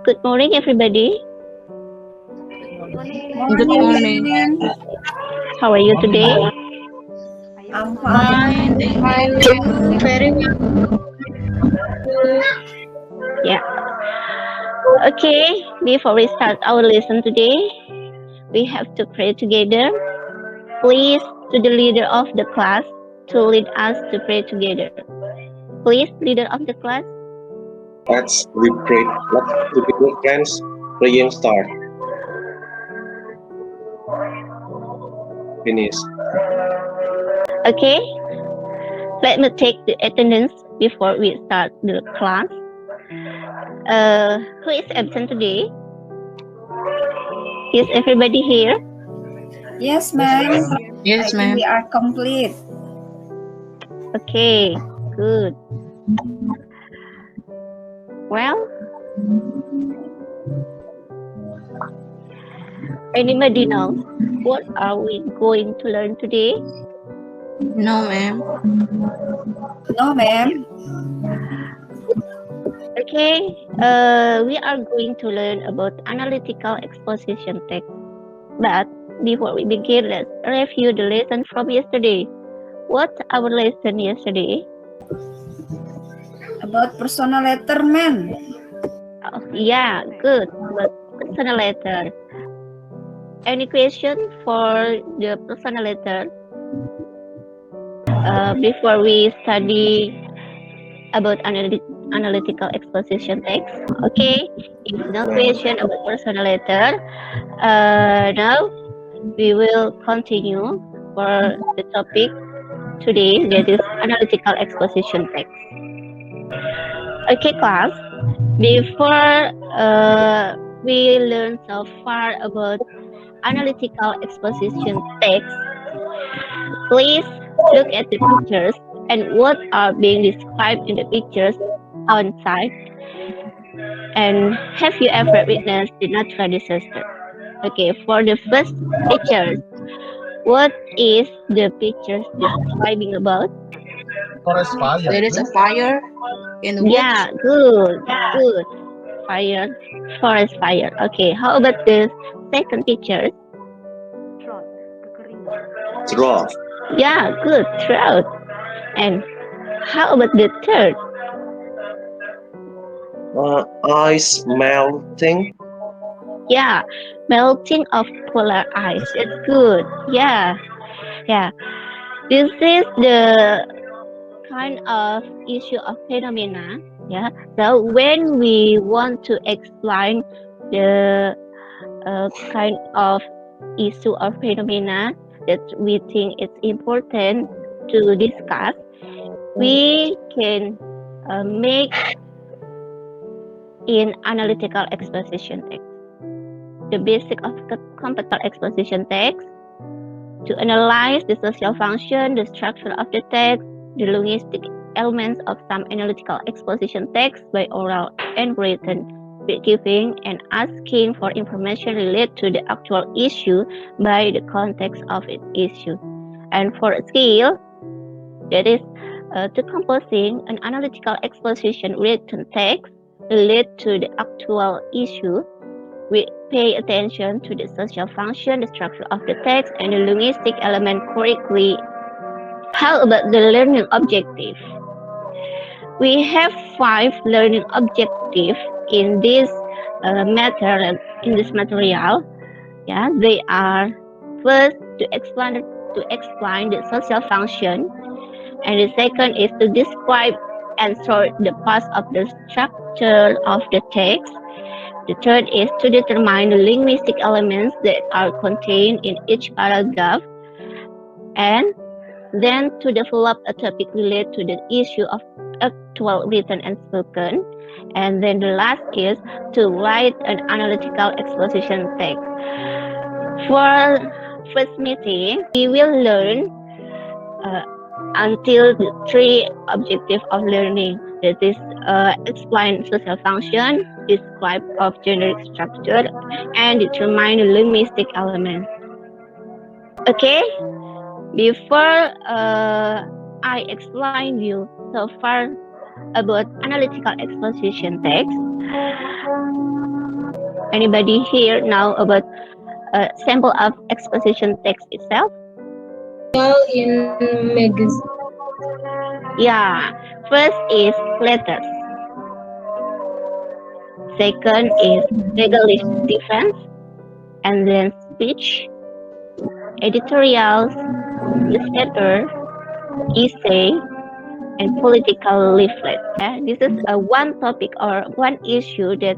Good morning, everybody. Good morning. How are you today? I'm fine. Thank you. Very well. Yeah. Okay, before we start our lesson today, we have to pray together. Please, to the leader of the class, to lead us to pray together. Please, leader of the class. Let's pray. Let's together, friends. Praying start. Finish. Okay, let me take the attendance before we start the class. Who is absent today? Is everybody here? Yes, ma'am. Yes, I think ma'am. we are complete. Okay, good. Well, anybody knows what are we going to learn today? No, ma'am. No, ma'am. Okay, we are going to learn about analytical exposition text. But before we begin, let's review the lesson from yesterday. What's our lesson yesterday? About personal letter, ma'am. Oh, yeah, good. But personal letter. Any question for the personal letter? Before we study about analytical exposition text. Okay, if no question about personal letter, now we will continue for the topic today, that is analytical exposition text. Okay, class, before we learn so far about analytical exposition text, please look at the pictures and what are being described in the pictures on site. And have you ever witnessed the natural disaster? Okay, for the first pictures, what is the pictures describing about? Forest fire. There is a fire in the woods. Yeah, good. Fire, forest fire. Okay, how about the second picture? Draw. Yeah, good, drought. And how about the third? Ice melting. Yeah, melting of polar ice. It's good. Yeah. This is the kind of issue of phenomena. Yeah. So when we want to explain the kind of issue or phenomena that we think it's important to discuss, we can make in analytical exposition text. The basic of complex exposition text, to analyze the social function, the structure of the text, the linguistic elements of some analytical exposition text by oral and written, with giving and asking for information related to the actual issue by the context of its issue. And for a skill, that is to composing an analytical exposition written text related to the actual issue, we pay attention to the social function, the structure of the text, and the linguistic element correctly. How about the learning objective? We have 5 learning objectives in this material. Yeah, they are first to explain the social function, and the second is to describe and sort the parts of the structure of the text. The third is to determine the linguistic elements that are contained in each paragraph, and then to develop a topic related to the issue of actual written and spoken, and then the last is to write an analytical exposition text. For first meeting, we will learn until the 3 objectives of learning, that is explain social function, describe of generic structure, and determine the linguistic elements. Okay, before I explain you so far about analytical exposition text, Anybody here know about a sample of exposition text itself? In magazine. Yeah, first is letters. Second is legalist defense, and then speech, editorials, newspaper, essay, and political leaflet. Yeah, this is a one topic or one issue that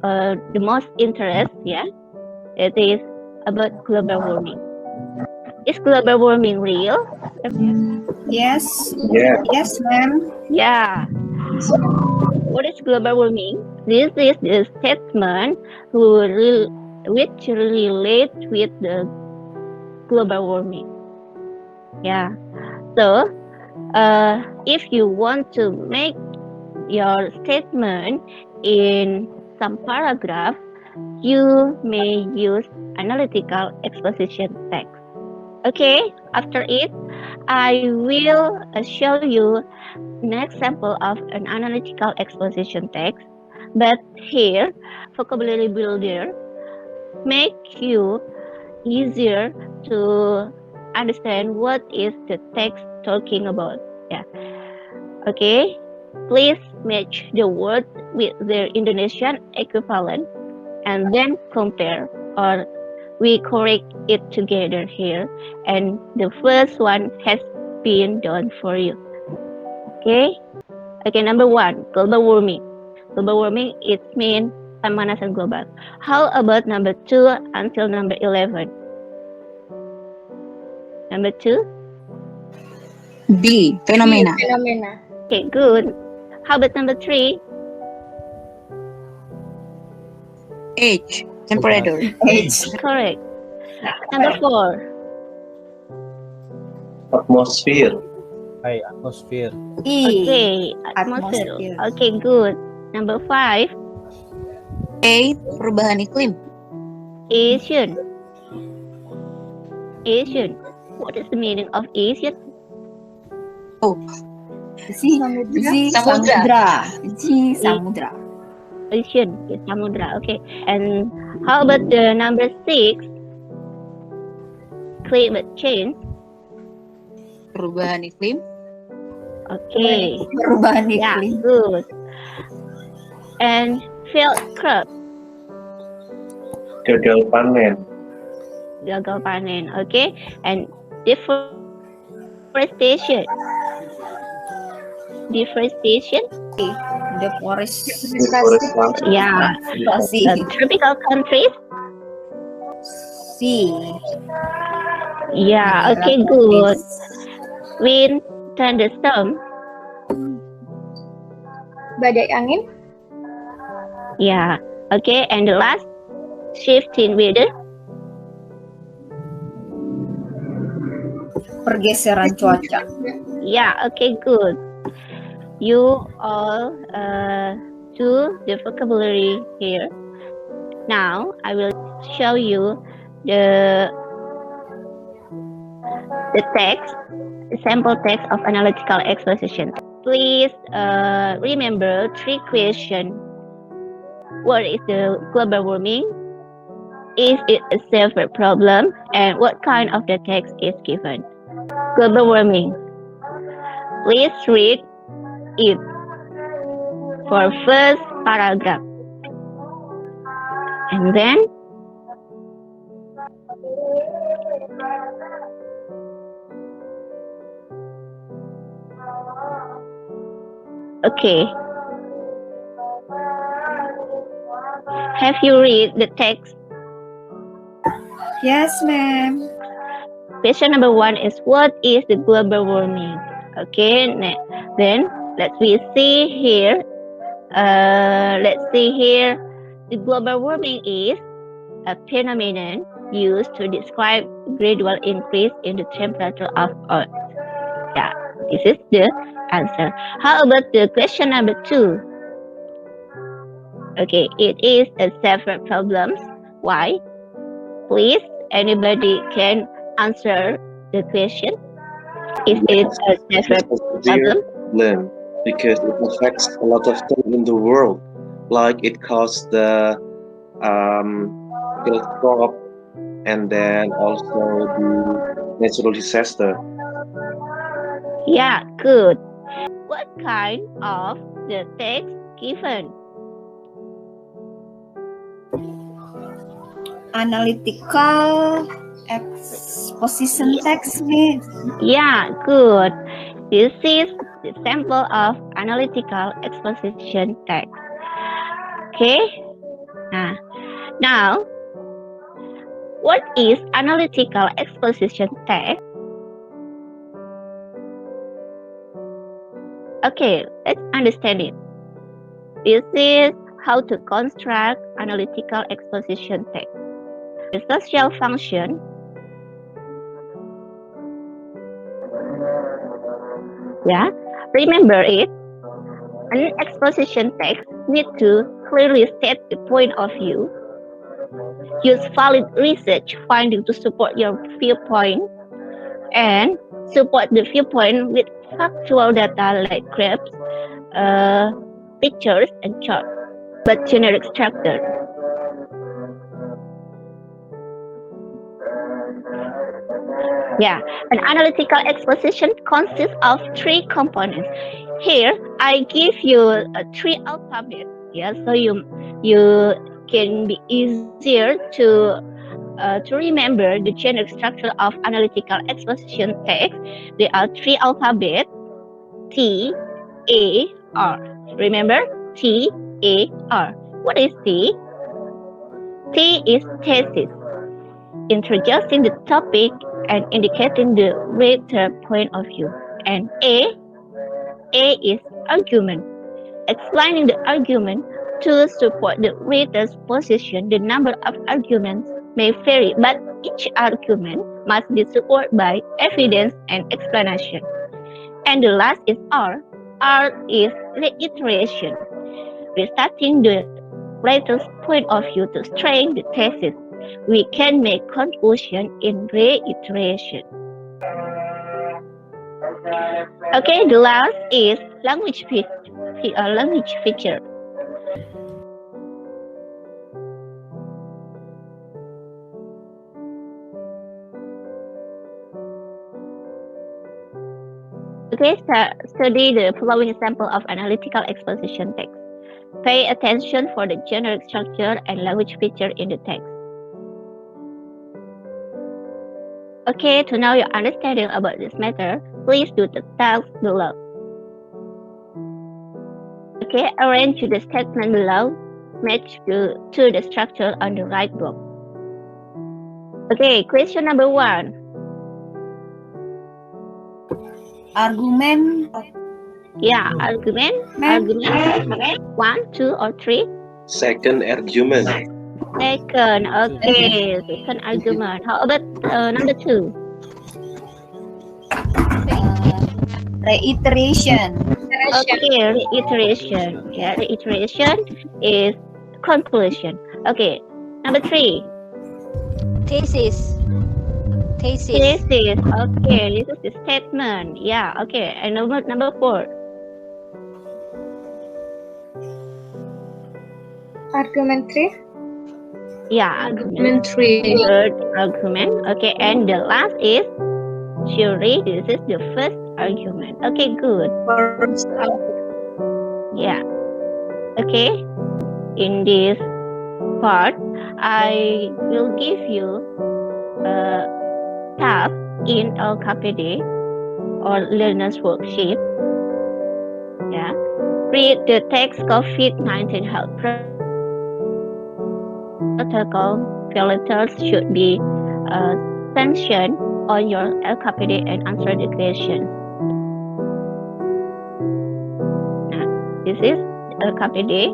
the most interest. Yeah, it is about global warming. Is global warming real? Yes. Yeah. Yes, ma'am. Yeah. What is global warming? This is the statement which relate with the global warming. Yeah. So, if you want to make your statement in some paragraph, you may use analytical exposition text. Okay, after it, I will show you an example of an analytical exposition text. But here, vocabulary builder make you easier to understand what is the text talking about. Yeah. Okay. Please match the word with their Indonesian equivalent and then compare, or we correct it together here. And the first one has been done for you. Okay. Okay, number one, global warming. Global warming, it means pemanasan global. How about number 2 until number 11? Number 2? B. Fenomena. Fenomena. Okay, good. How about number 3? H. Temperature. H. Correct. Number 4? Atmosphere. Atmosphere. E. Okay, atmosphere. Atmosphere. Okay, good. Number 5? A. Perubahan iklim. Asian. Asian. What is the meaning of Asian? Oh, G. Samudra. G. Samudra. Asian. Yes, samudra. Okay. And how about the number 6? Climate change. Perubahan iklim. Okay. Perubahan Yeah, iklim. good. And field crop. Gagal panen. Gagal panen. Okay. And deforestation. Deforestation. The forest. Deforestation. Yeah. C. Tropical countries. C. Yeah. Okay. Good. Wind, thunderstorm. Badai angin. Yeah. Okay. And the last, shifting weather. Pergeseran cuaca. Yeah. Okay. Good. You all do the vocabulary here. Now I will show you the text, the sample text of analytical exposition. Please remember 3 questions. What is the global warming? Is it a severe problem? And what kind of the text is given? Global warming. Please read it for first paragraph. And then okay. Have you read the text? Yes, ma'am. Question number 1 is, what is the global warming? Okay, then let's see here. The global warming is a phenomenon used to describe gradual increase in the temperature of Earth. Yeah, this is the answer. How about the question number 2? Okay, it is a several problems. Why? Please, anybody can answer the question. Is it a several problem? Problem because it affects a lot of things in the world, like it causes the field crop, and then also the natural disaster. Yeah, good. What kind of the text given? Analytical exposition text, Miss. Yeah, good. This is the sample of analytical exposition text. Okay. Now, what is analytical exposition text? Okay, let's understand it. This is how to construct analytical exposition text. The social function remember it. An exposition text needs to clearly state the point of view, use valid research findings to support your viewpoint, and support the viewpoint with factual data like graphs, pictures, and charts, but generic structure. Yeah, an analytical exposition consists of 3 components. Here, I give you 3 alphabets. Yeah, so you can be easier to remember the generic structure of analytical exposition text. There are 3 alphabets: T, A, R. Remember, T, A, R. What is T? T is thesis, introducing the topic and indicating the reader point of view. And A is argument, explaining the argument to support the reader's position. The number of arguments may vary, but each argument must be supported by evidence and explanation. And the last is R. R is reiteration, restarting the writer's point of view to strengthen the thesis. We can make conclusion in reiteration. Okay, the last is language feature. Okay, study the following sample of analytical exposition text. Pay attention for the generic structure and language feature in the text. Okay, to know your understanding about this matter, please do the task below. Okay, arrange the statement below, match to the structure on the right block. Okay, question number 1. Argument. Yeah, argument. Okay, 1, 2, or 3. Second argument. Second, okay, second argument. How about number 2? Reiteration. Okay, reiteration. Yeah, reiteration is conclusion. Okay, number 3. Thesis. Thesis. Okay, this is the statement. Yeah, okay. And number 4. Argument 3. Yeah, Argument 3. Third argument. Okay, and the last is theory. This is the first argument. Okay, good. First Yeah. Okay. In this part, I will give you a task in LKPD or learner's worksheet. Yeah. Read the text COVID-19 health protocol. Filters should be sanctioned on your LKPD and answer the question. Now, this is LKPD.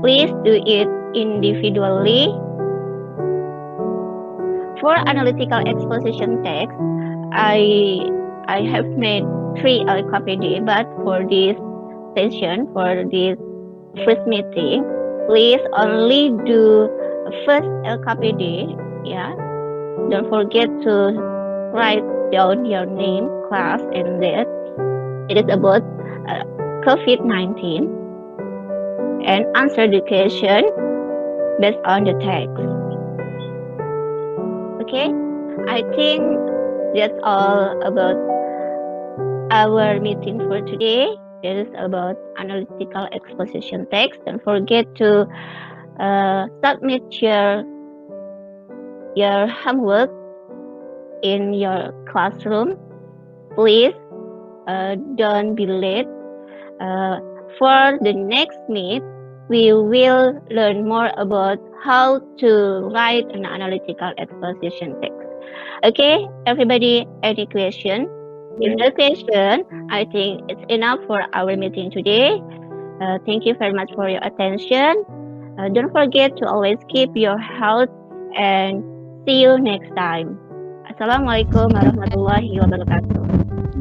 Please do it individually. For analytical exposition text, I have made 3 LKPD, but for this session, for this first meeting, please only do first LKPD. Yeah, don't forget to write down your name, class, and that it is about COVID-19. and answer the question based on the text. Okay, I think that's all about our meeting for today. It is about analytical exposition text. Don't forget to submit your homework in your classroom. Please don't be late. For the next meet, we will learn more about how to write an analytical exposition text. Okay, everybody, any question? If no question, I think it's enough for our meeting today. Thank you very much for your attention. Don't forget to always keep your health and see you next time. Assalamualaikum warahmatullahi wabarakatuh.